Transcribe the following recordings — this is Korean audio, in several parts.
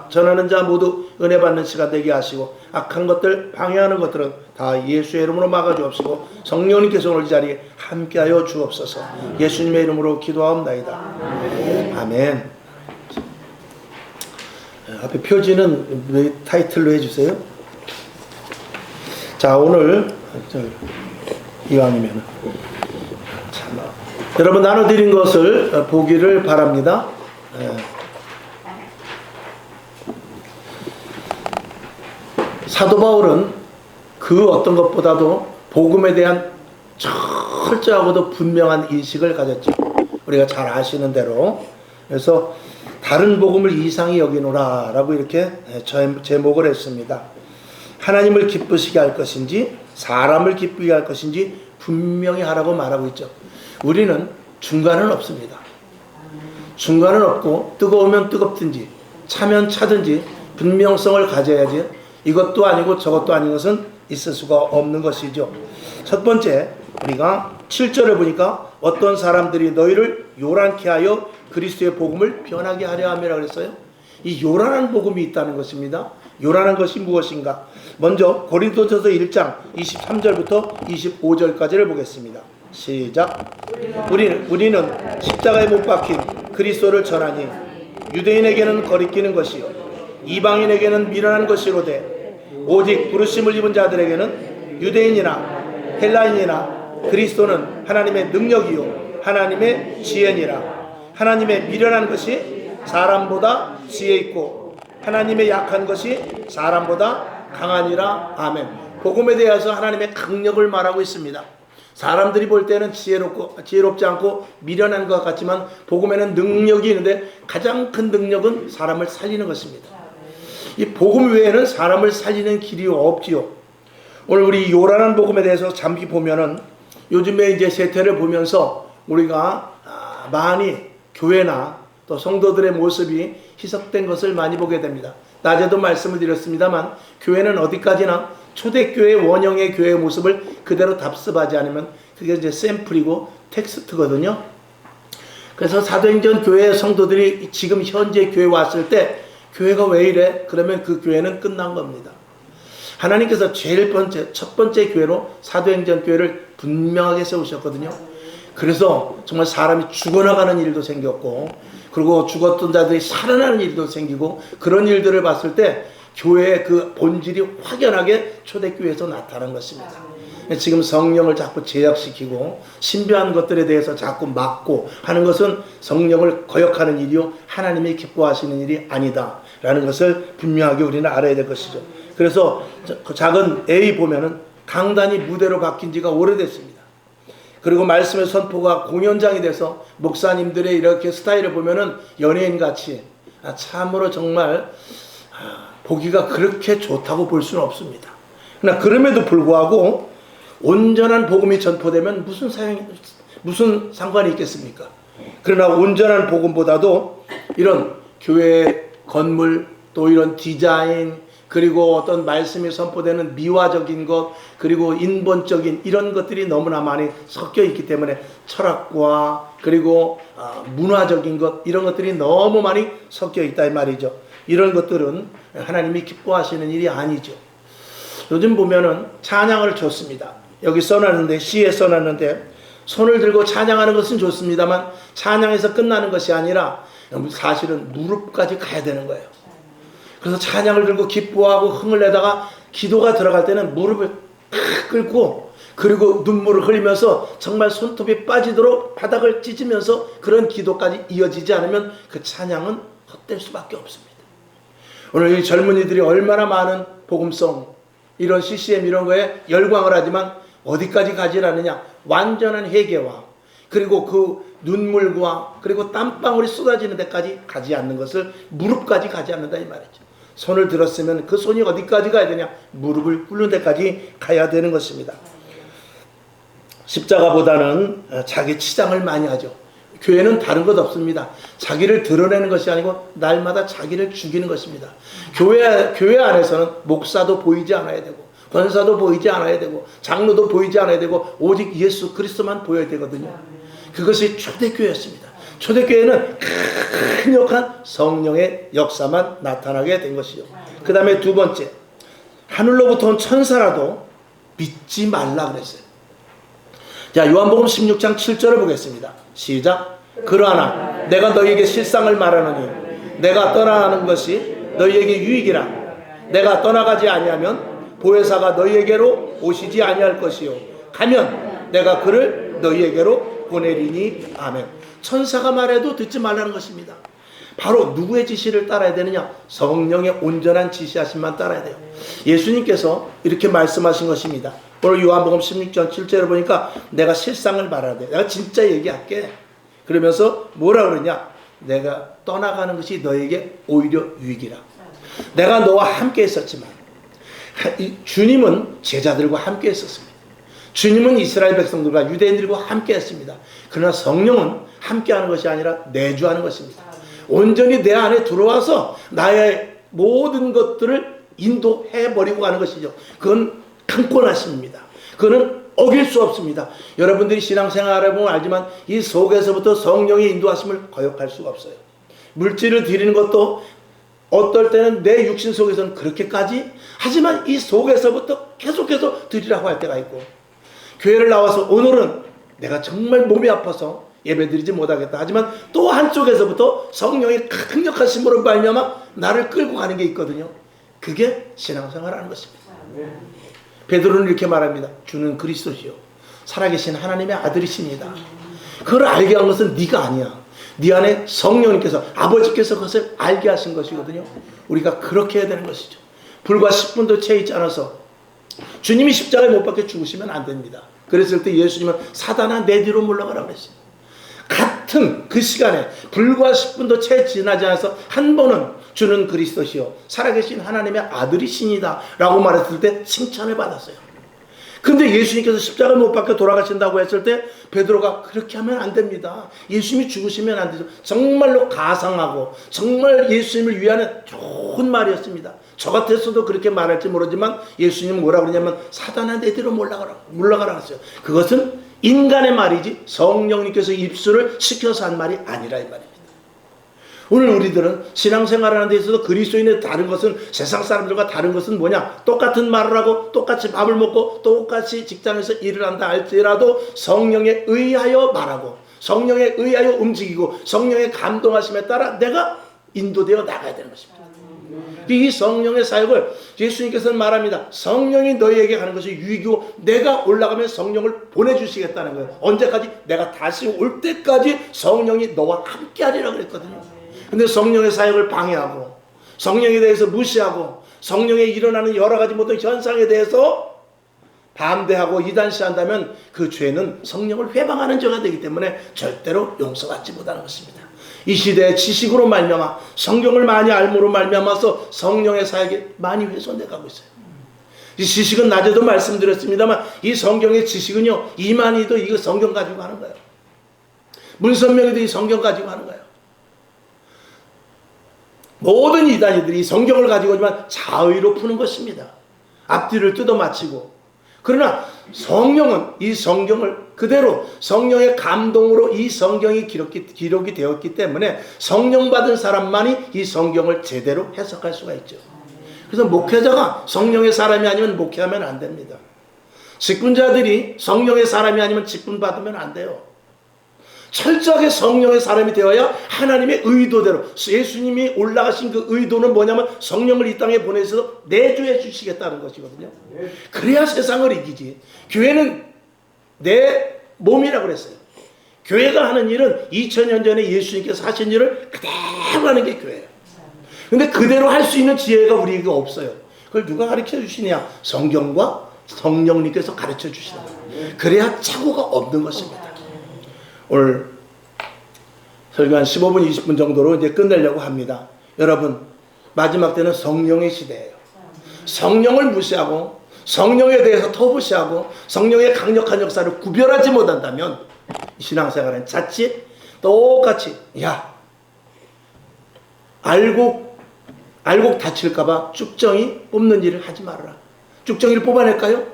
전하는 자 모두 은혜 받는 시간 되게 하시고 악한 것들 방해하는 것들은 다 예수의 이름으로 막아주옵시고 성령님께서 오늘 이 자리에 함께하여 주옵소서. 예수님의 이름으로 기도하옵나이다. 아멘. 앞에 표지는 왜 타이틀로 해주세요. 자, 오늘 이왕이면 여러분 나눠드린 것을 보기를 바랍니다. 사도 바울은 그 어떤 것보다도 복음에 대한 철저하고도 분명한 인식을 가졌죠. 우리가 잘 아시는 대로. 그래서 다른 복음을 이상히 여기노라 라고 이렇게 제목을 했습니다. 하나님을 기쁘시게 할 것인지 사람을 기쁘게 할 것인지 분명히 하라고 말하고 있죠. 우리는 중간은 없습니다. 중간은 없고 뜨거우면 뜨겁든지 차면 차든지 분명성을 가져야지 이것도 아니고 저것도 아닌 것은 있을 수가 없는 것이죠. 첫 번째, 우리가 7절을 보니까 어떤 사람들이 너희를 요란케 하여 그리스도의 복음을 변하게 하려 함이라 그랬어요. 이 요란한 복음이 있다는 것입니다. 요란한 것이 무엇인가? 먼저 고린도전서 1장 23절부터 25절까지를 보겠습니다. 시작. 우리는 십자가에 못 박힌 그리스도를 전하니 유대인에게는 거리끼는 것이요 이방인에게는 미련한 것이로되 오직 부르심을 입은 자들에게는 유대인이나 헬라인이나 그리스도는 하나님의 능력이요 하나님의 지혜니라. 하나님의 미련한 것이 사람보다 지혜 있고 하나님의 약한 것이 사람보다 강하니라. 아멘. 복음에 대해서 하나님의 강력을 말하고 있습니다. 사람들이 볼 때는 지혜롭지 않고 미련한 것 같지만 복음에는 능력이 있는데 가장 큰 능력은 사람을 살리는 것입니다. 이 복음 외에는 사람을 살리는 길이 없지요. 오늘 우리 요란한 복음에 대해서 잠시 보면은 요즘에 이제 세태를 보면서 우리가 많이 교회나 또 성도들의 모습이 희석된 것을 많이 보게 됩니다. 낮에도 말씀을 드렸습니다만 교회는 어디까지나 초대교회 원형의 교회의 모습을 그대로 답습하지 않으면 그게 이제 샘플이고 텍스트거든요. 그래서 사도행전 교회 성도들이 지금 현재 교회 왔을 때 교회가 왜 이래? 그러면 그 교회는 끝난 겁니다. 하나님께서 첫 번째 교회로 사도행전 교회를 분명하게 세우셨거든요. 그래서 정말 사람이 죽어나가는 일도 생겼고 그리고 죽었던 자들이 살아나는 일도 생기고 그런 일들을 봤을 때 교회의 그 본질이 확연하게 초대교회에서 나타난 것입니다. 지금 성령을 자꾸 제약시키고 신비한 것들에 대해서 자꾸 막고 하는 것은 성령을 거역하는 일이요 하나님이 기뻐하시는 일이 아니다 라는 것을 분명하게 우리는 알아야 될 것이죠. 그래서 그 작은 A 보면은 강단이 무대로 바뀐 지가 오래됐습니다. 그리고 말씀의 선포가 공연장이 돼서 목사님들의 이렇게 스타일을 보면은 연예인같이 참으로 정말 보기가 그렇게 좋다고 볼 수는 없습니다. 그러나 그럼에도 불구하고 온전한 복음이 전포되면 무슨 상관이 있겠습니까? 그러나 온전한 복음보다도 이런 교회 건물 또 이런 디자인 그리고 어떤 말씀이 선포되는 미화적인 것 그리고 인본적인 이런 것들이 너무나 많이 섞여 있기 때문에 철학과 그리고 문화적인 것 이런 것들이 너무 많이 섞여 있다 이 말이죠. 이런 것들은 하나님이 기뻐하시는 일이 아니죠. 요즘 보면은 찬양을 줬습니다. 여기 써놨는데 시에 써놨는데 손을 들고 찬양하는 것은 좋습니다만 찬양에서 끝나는 것이 아니라 사실은 무릎까지 가야 되는 거예요. 그래서 찬양을 들고 기뻐하고 흥을 내다가 기도가 들어갈 때는 무릎을 꿇고 그리고 눈물을 흘리면서 정말 손톱이 빠지도록 바닥을 찢으면서 그런 기도까지 이어지지 않으면 그 찬양은 헛될 수밖에 없습니다. 오늘 이 젊은이들이 얼마나 많은 복음성 이런 CCM 이런 거에 열광을 하지만 어디까지 가지 않느냐. 완전한 회개와 그리고 그 눈물과 그리고 땀방울이 쏟아지는 데까지 가지 않는 것을 무릎까지 가지 않는다 이 말이죠. 손을 들었으면 그 손이 어디까지 가야 되냐. 무릎을 꿇는 데까지 가야 되는 것입니다. 십자가보다는 자기 치장을 많이 하죠. 교회는 다른 것 없습니다. 자기를 드러내는 것이 아니고 날마다 자기를 죽이는 것입니다. 교회 안에서는 목사도 보이지 않아야 되고 권사도 보이지 않아야 되고 장로도 보이지 않아야 되고 오직 예수 그리스도만 보여야 되거든요. 그것이 초대교회였습니다. 초대교회는 강력한 성령의 역사만 나타나게 된 것이죠. 그 다음에 두 번째, 하늘로부터 온 천사라도 믿지 말라 그랬어요. 자, 요한복음 16장 7절을 보겠습니다. 시작. 그러나 내가 너희에게 실상을 말하노니 내가 떠나가는 것이 너희에게 유익이라. 내가 떠나가지 아니하면 보혜사가 너희에게로 오시지 아니할 것이요 가면 내가 그를 너희에게로 보내리니. 아멘. 천사가 말해도 듣지 말라는 것입니다. 바로 누구의 지시를 따라야 되느냐? 성령의 온전한 지시하심만 따라야 돼요. 예수님께서 이렇게 말씀하신 것입니다. 오늘 요한복음 16장 7절을 보니까 내가 실상을 말해야 돼. 내가 진짜 얘기할게. 그러면서 뭐라 그러냐? 내가 떠나가는 것이 너에게 오히려 유익이라. 내가 너와 함께 있었지만 주님은 제자들과 함께 있었습니다. 주님은 이스라엘 백성들과 유대인들과 함께 했습니다. 그러나 성령은 함께하는 것이 아니라 내주하는 것입니다. 온전히 내 안에 들어와서 나의 모든 것들을 인도해버리고 가는 것이죠. 그건 강권하십니다. 그거는 어길 수 없습니다. 여러분들이 신앙생활을 보면 알지만 이 속에서부터 성령의 인도하심을 거역할 수가 없어요. 물질을 드리는 것도 어떨 때는 내 육신 속에서는 그렇게까지 하지만 이 속에서부터 계속해서 드리라고 할 때가 있고, 교회를 나와서 오늘은 내가 정말 몸이 아파서 예배드리지 못하겠다 하지만 또 한쪽에서부터 성령의 강력하심으로 말미암아 나를 끌고 가는 게 있거든요. 그게 신앙생활하는 것입니다. 베드로는 이렇게 말합니다. 주는 그리스도시요 살아계신 하나님의 아들이십니다. 그걸 알게 한 것은 네가 아니야. 네 안에 성령님께서, 아버지께서 그것을 알게 하신 것이거든요. 우리가 그렇게 해야 되는 것이죠. 불과 10분도 채 있지 않아서 주님이 십자가에 못 박혀 죽으시면 안 됩니다. 그랬을 때 예수님은 사단아 내 뒤로 물러가라 그랬어요. 같은 그 시간에 불과 10분도 채 지나지 않아서 한 번은 주는 그리스도시요 살아계신 하나님의 아들이시니다 라고 말했을 때 칭찬을 받았어요. 근데 예수님께서 십자가 못 박혀 돌아가신다고 했을 때 베드로가 그렇게 하면 안 됩니다. 예수님이 죽으시면 안 되죠. 정말로 가상하고 정말 예수님을 위하는 좋은 말이었습니다. 저 같았어도 그렇게 말할지 모르지만 예수님은 뭐라 그러냐면 사단아 내 뒤로 물러가라 했어요. 그것은 인간의 말이지 성령님께서 입술을 시켜서 한 말이 아니라 이 말입니다. 오늘 우리들은 신앙생활하는 데 있어서 그리스도인의 다른 것은, 세상 사람들과 다른 것은 뭐냐? 똑같은 말을 하고 똑같이 밥을 먹고 똑같이 직장에서 일을 한다 할지라도 성령에 의하여 말하고 성령에 의하여 움직이고 성령의 감동하심에 따라 내가 인도되어 나가야 되는 것입니다. 이 성령의 사역을 예수님께서는 말합니다. 성령이 너희에게 가는 것이 유익이고 내가 올라가면 성령을 보내주시겠다는 거예요. 언제까지? 내가 다시 올 때까지 성령이 너와 함께 하리라 그랬거든요. 근데 성령의 사역을 방해하고 성령에 대해서 무시하고 성령에 일어나는 여러 가지 모든 현상에 대해서 반대하고 이단시한다면 그 죄는 성령을 회방하는 죄가 되기 때문에 절대로 용서받지 못하는 것입니다. 이 시대의 지식으로 말미암아 성경을 많이 알므로 말미암아서 성령의 사역이 많이 훼손돼 가고 있어요. 이 지식은 낮에도 말씀드렸습니다만 이 성경의 지식은요 이만희도 이거 성경 가지고 하는 거예요. 문선명이도 이 성경 가지고 하는 거예요. 모든 이단이들이 성경을 가지고 오지만 자의로 푸는 것입니다. 앞뒤를 뜯어 맞히고. 그러나 성령은 이 성경을 그대로 성령의 감동으로 이 성경이 기록이 되었기 때문에 성령 받은 사람만이 이 성경을 제대로 해석할 수가 있죠. 그래서 목회자가 성령의 사람이 아니면 목회하면 안 됩니다. 직분자들이 성령의 사람이 아니면 직분 받으면 안 돼요. 철저하게 성령의 사람이 되어야 하나님의 의도대로, 예수님이 올라가신 그 의도는 뭐냐면 성령을 이 땅에 보내셔서 내주해 주시겠다는 것이거든요. 그래야 세상을 이기지. 교회는 내 몸이라고 그랬어요. 교회가 하는 일은 2000년 전에 예수님께서 하신 일을 그대로 하는 게 교회예요. 근데 그대로 할 수 있는 지혜가 우리에게 없어요. 그걸 누가 가르쳐 주시냐? 성경과 성령님께서 가르쳐 주시는 거예요. 그래야 착오가 없는 것입니다. 오늘 설교 한 15분 20분 정도로 이제 끝내려고 합니다. 여러분, 마지막 때는 성령의 시대예요. 성령을 무시하고 성령에 대해서 터부시하고 성령의 강력한 역사를 구별하지 못한다면 신앙생활은 자칫 똑같이 알고 다칠까봐 쭉정이 뽑는 일을 하지 말아라. 쭉정이를 뽑아낼까요?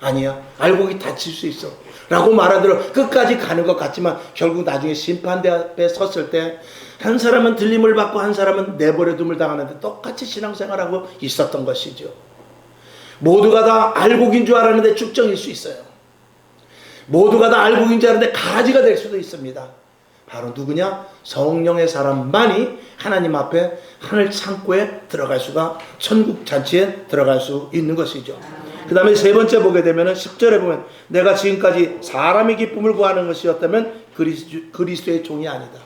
아니야. 알곡이 다칠 수 있어. 라고 말하더라도 끝까지 가는 것 같지만 결국 나중에 심판대 앞에 섰을 때 한 사람은 들림을 받고 한 사람은 내버려둠을 당하는데 똑같이 신앙생활하고 있었던 것이죠. 모두가 다 알곡인 줄 알았는데 쭉정일 수 있어요. 모두가 다 알곡인 줄 알았는데 가지가 될 수도 있습니다. 바로 누구냐? 성령의 사람만이 하나님 앞에 하늘 창고에 들어갈 수가, 천국 잔치에 들어갈 수 있는 것이죠. 그 다음에 세 번째 보게 되면 10절에 보면 내가 지금까지 사람의 기쁨을 구하는 것이었다면 그리스도의 종이 아니다.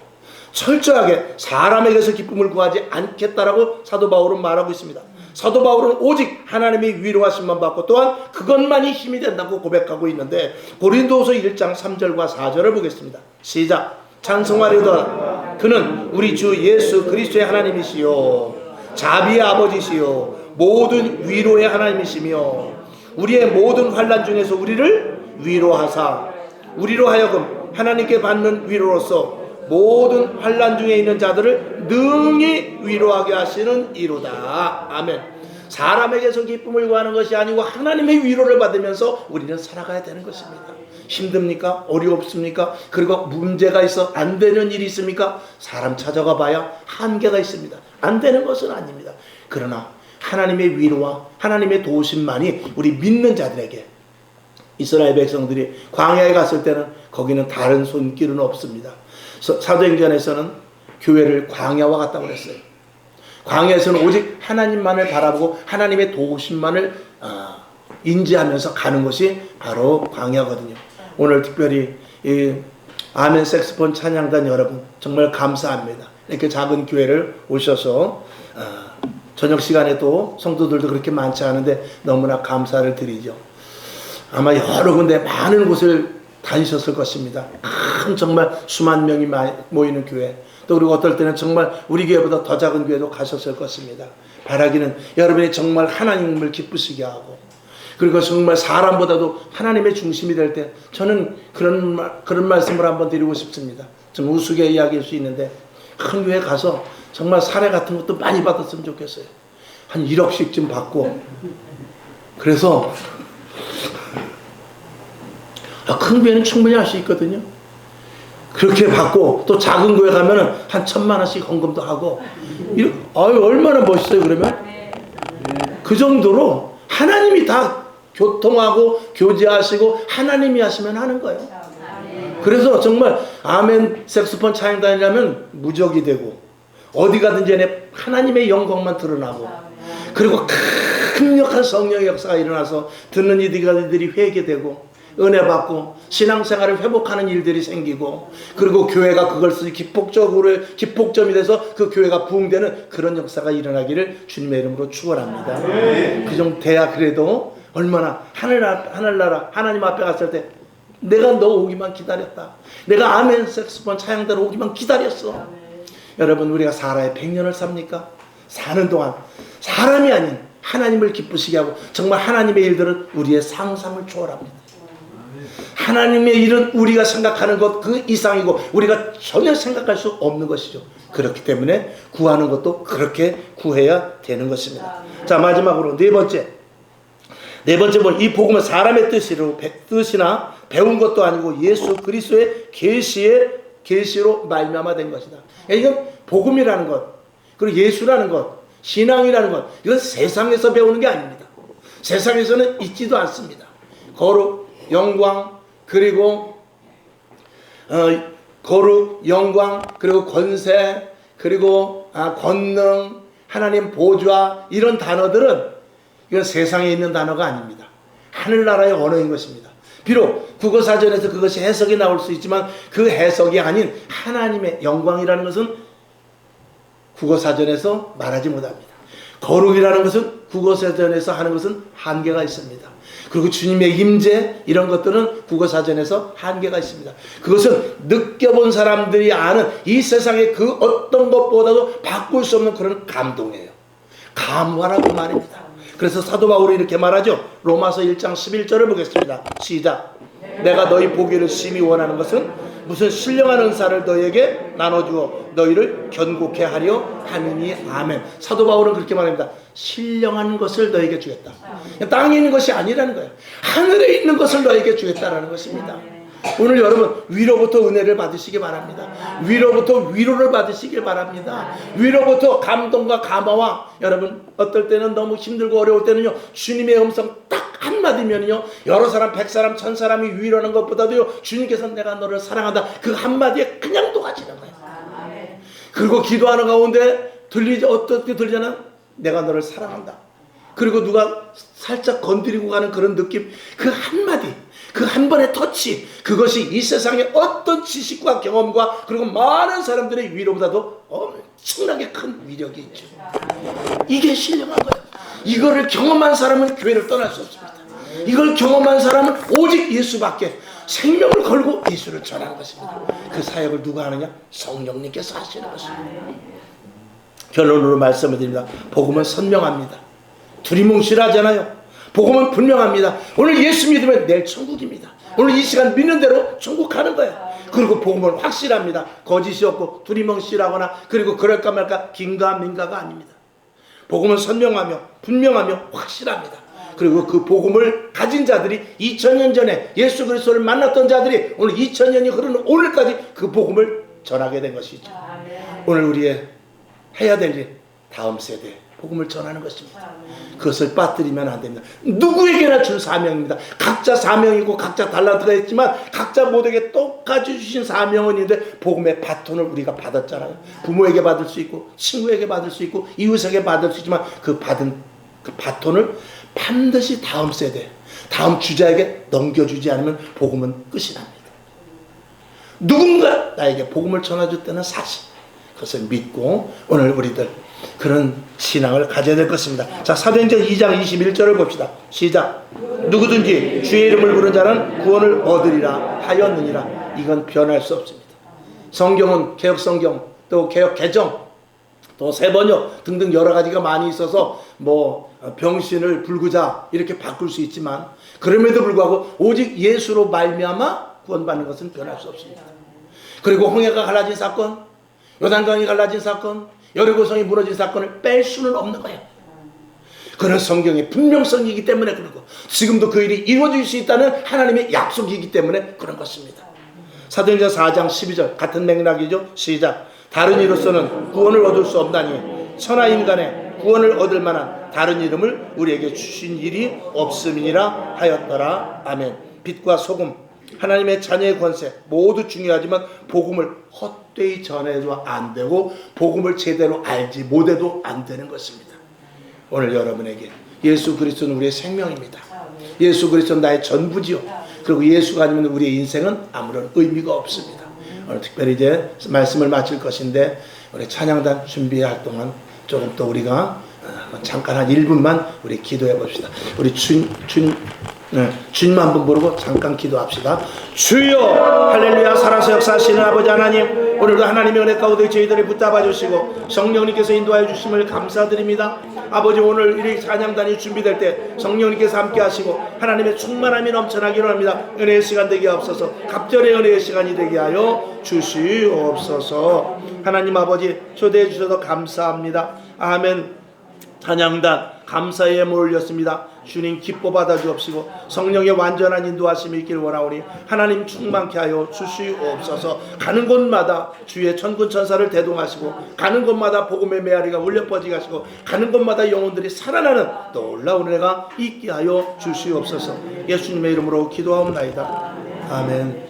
철저하게 사람에게서 기쁨을 구하지 않겠다라고 사도 바울은 말하고 있습니다. 사도 바울은 오직 하나님의 위로하심만 받고 또한 그것만이 힘이 된다고 고백하고 있는데 고린도후서 1장 3절과 4절을 보겠습니다. 시작. 찬송하려다 그는 우리 주 예수 그리스도의 하나님이시요 자비의 아버지시요 모든 위로의 하나님이시며 우리의 모든 환난 중에서 우리를 위로하사 우리로 하여금 하나님께 받는 위로로서 모든 환난 중에 있는 자들을 능히 위로하게 하시는 이로다. 아멘. 사람에게서 기쁨을 구하는 것이 아니고 하나님의 위로를 받으면서 우리는 살아가야 되는 것입니다. 힘듭니까? 어렵습니까? 그리고 문제가 있어 안 되는 일이 있습니까? 사람 찾아가 봐야 한계가 있습니다. 안 되는 것은 아닙니다. 그러나 하나님의 위로와 하나님의 도우심만이 우리 믿는 자들에게, 이스라엘 백성들이 광야에 갔을 때는 거기는 다른 손길은 없습니다. 사도행전에서는 교회를 광야와 같다고 그랬어요. 광야에서는 오직 하나님만을 바라보고 하나님의 도우심만을 인지하면서 가는 것이 바로 광야거든요. 오늘 특별히 이 아멘 색스폰 찬양단 여러분 정말 감사합니다. 이렇게 작은 교회를 오셔서 저녁 시간에 또 성도들도 그렇게 많지 않은데 너무나 감사를 드리죠. 아마 여러 군데 많은 곳을 다니셨을 것입니다. 큰 정말 수만 명이 모이는 교회, 또 그리고 어떨 때는 정말 우리 교회보다 더 작은 교회도 가셨을 것입니다. 바라기는 여러분이 정말 하나님을 기쁘시게 하고 그리고 정말 사람보다도 하나님의 중심이 될 때 저는 그런 말씀을 한번 드리고 싶습니다. 좀 우스개 이야기할 수 있는데 큰 교회 가서 정말 사례 같은 것도 많이 받았으면 좋겠어요. 한 1억씩 좀 받고 그래서 큰 교회는 충분히 할 수 있거든요. 그렇게 받고 또 작은 교회 가면은 한 1,000만 원씩 헌금도 하고 얼마나 멋있어요. 그러면 그 정도로 하나님이 다 교통하고 교제하시고 하나님이 하시면 하는 거예요. 그래서 정말 아멘 색소폰 찬양단이라면 무적이 되고 어디 가든지 하나님의 영광만 드러나고 그리고 강력한 성령의 역사가 일어나서 듣는 이들이 회개되고 은혜 받고 신앙생활을 회복하는 일들이 생기고 그리고 교회가 그걸 기폭점이 돼서 그 교회가 부흥되는 그런 역사가 일어나기를 주님의 이름으로 축원합니다. 그 정도 돼야 그래도 얼마나 하늘나라 하나님 앞에 갔을 때 내가 너 오기만 기다렸다. 내가 아멘 색소폰 찬양단 오기만 기다렸어. 여러분 우리가 살아야 100년을 삽니까? 사는 동안 사람이 아닌 하나님을 기쁘시게 하고 정말 하나님의 일들은 우리의 상상을 초월합니다. 하나님의 일은 우리가 생각하는 것 그 이상이고 우리가 전혀 생각할 수 없는 것이죠. 그렇기 때문에 구하는 것도 그렇게 구해야 되는 것입니다. 자 마지막으로 네 번째 본 이 복음은 사람의 뜻이나 배운 것도 아니고 예수 그리스도의 계시로 말미암아 된 것이다. 이건 복음이라는 것 그리고 예수라는 것 신앙이라는 것 이건 세상에서 배우는 게 아닙니다. 세상에서는 있지도 않습니다. 거룩 영광 그리고 거룩 영광 그리고 권세 그리고 권능 하나님 보좌 이런 단어들은 이건 세상에 있는 단어가 아닙니다. 하늘나라의 언어인 것입니다. 비록 국어사전에서 그것이 해석이 나올 수 있지만 그 해석이 아닌 하나님의 영광이라는 것은 국어사전에서 말하지 못합니다. 거룩이라는 것은 국어사전에서 하는 것은 한계가 있습니다. 그리고 주님의 임재 이런 것들은 국어사전에서 한계가 있습니다. 그것은 느껴본 사람들이 아는 이 세상의 그 어떤 것보다도 바꿀 수 없는 그런 감동이에요. 감화라고 말입니다. 그래서 사도 바울이 이렇게 말하죠. 로마서 1장 11절을 보겠습니다. 시작. 내가 너희 보기를 심히 원하는 것은 무슨 신령한 은사를 너에게 나눠주어 너희를 견고케 하려 함이니 아멘. 사도 바울은 그렇게 말합니다. 신령한 것을 너에게 주겠다. 땅에 있는 것이 아니라는 거예요. 하늘에 있는 것을 너에게 주겠다라는 것입니다. 오늘 여러분 위로부터 은혜를 받으시기 바랍니다. 위로부터 위로를 받으시길 바랍니다. 위로부터 감동과 감화와, 여러분 어떨 때는 너무 힘들고 어려울 때는요, 주님의 음성 딱 한마디면요, 여러 사람 100사람 1000사람이 위로하는 것보다도요, 주님께서 내가 너를 사랑한다 그 한마디에 그냥 녹아지는 거예요. 그리고 기도하는 가운데 어떻게 들리잖아. 내가 너를 사랑한다. 그리고 누가 살짝 건드리고 가는 그런 느낌, 그 한마디, 그 한 번의 터치, 그것이 이 세상의 어떤 지식과 경험과 그리고 많은 사람들의 위로보다도 엄청나게 큰 위력이 있죠. 이게 신령한 거예요. 이거를 경험한 사람은 교회를 떠날 수 없습니다. 이걸 경험한 사람은 오직 예수밖에, 생명을 걸고 예수를 전하는 것입니다. 그 사역을 누가 하느냐? 성령님께서 하시는 것입니다. 결론으로 말씀을 드립니다. 복음은 선명합니다. 두리뭉실하잖아요. 복음은 분명합니다. 오늘 예수 믿으면 내일 천국입니다. 오늘 이 시간 믿는 대로 천국 가는 거예요. 그리고 복음은 확실합니다. 거짓이 없고 두리뭉실하거나 그리고 그럴까 말까 긴가민가가 아닙니다. 복음은 선명하며 분명하며 확실합니다. 그리고 그 복음을 가진 자들이 2000년 전에 예수 그리스도를 만났던 자들이 오늘 2000년이 흐르는 오늘까지 그 복음을 전하게 된 것이죠. 오늘 우리의 해야 될 일, 다음 세대 복음을 전하는 것입니다. 그것을 빠뜨리면 안 됩니다. 누구에게나 준 사명입니다. 각자 사명이고 각자 달란트가 있지만 각자 모두에게 똑같이 주신 사명은 있는데, 복음의 바톤을 우리가 받았잖아요. 부모에게 받을 수 있고 친구에게 받을 수 있고 이웃에게 받을 수 있지만 그 받은 그 바톤을 반드시 다음 세대, 다음 주자에게 넘겨주지 않으면 복음은 끝이 납니다. 누군가 나에게 복음을 전해줄 때는 사실, 그것을 믿고 오늘 우리들 그런 신앙을 가져야 될 것입니다. 자, 사도행전 2장 21절을 봅시다. 시작. 누구든지 주의 이름을 부르는 자는 구원을 얻으리라 하였느니라. 이건 변할 수 없습니다. 성경은 개혁성경, 또 개혁개정, 또 새번역 등등 여러 가지가 많이 있어서 병신을 불구자 이렇게 바꿀 수 있지만, 그럼에도 불구하고 오직 예수로 말미암아 구원받는 것은 변할 수 없습니다. 그리고 홍해가 갈라진 사건, 요단강이 갈라진 사건, 여리고성이 무너진 사건을 뺄 수는 없는 거예요. 그런 성경의 분명성이기 때문에 그러고, 지금도 그 일이 이루어질 수 있다는 하나님의 약속이기 때문에 그런 것입니다. 사도행전 4장 12절 같은 맥락이죠. 시작. 다른 이로서는 구원을 얻을 수 없나니 천하 인간의 구원을 얻을 만한 다른 이름을 우리에게 주신 일이 없음이니라 하였더라. 아멘. 빛과 소금, 하나님의 자녀의 권세 모두 중요하지만 복음을 헛되이 전해도 안 되고 복음을 제대로 알지 못해도 안 되는 것입니다. 오늘 여러분에게 예수 그리스도는 우리의 생명입니다. 예수 그리스도는 나의 전부지요. 그리고 예수가 아니면 우리의 인생은 아무런 의미가 없습니다. 오늘 특별히 이제 말씀을 마칠 것인데, 우리 찬양단 준비할 동안 조금 또 우리가 잠깐 한 1분만 우리 기도해 봅시다. 우리 주님 한번 부르고 잠깐 기도합시다. 주여, 할렐루야. 살아서 역사하시는 아버지 하나님, 오늘도 하나님의 은혜 가운데 저희들을 붙잡아 주시고 성령님께서 인도하여 주심을 감사드립니다. 아버지, 오늘 이 찬양단이 준비될 때 성령님께서 함께 하시고 하나님의 충만함이 넘쳐나기를 합니다. 은혜의 시간 되게 하옵소서. 갑절의 은혜의 시간이 되게 하여 주시옵소서. 하나님 아버지, 초대해 주셔서 감사합니다. 아멘. 찬양단 감사에 몰렸습니다. 주님 기뻐 받아 주옵시고 성령의 완전한 인도하심이 있기를 원하오니 하나님 충만케 하여 주시옵소서. 가는 곳마다 주의 천군 천사를 대동하시고 가는 곳마다 복음의 메아리가 울려 퍼지게 하시고 가는 곳마다 영혼들이 살아나는 놀라운 은혜가 있게 하여 주시옵소서. 예수님의 이름으로 기도하옵나이다. 아멘.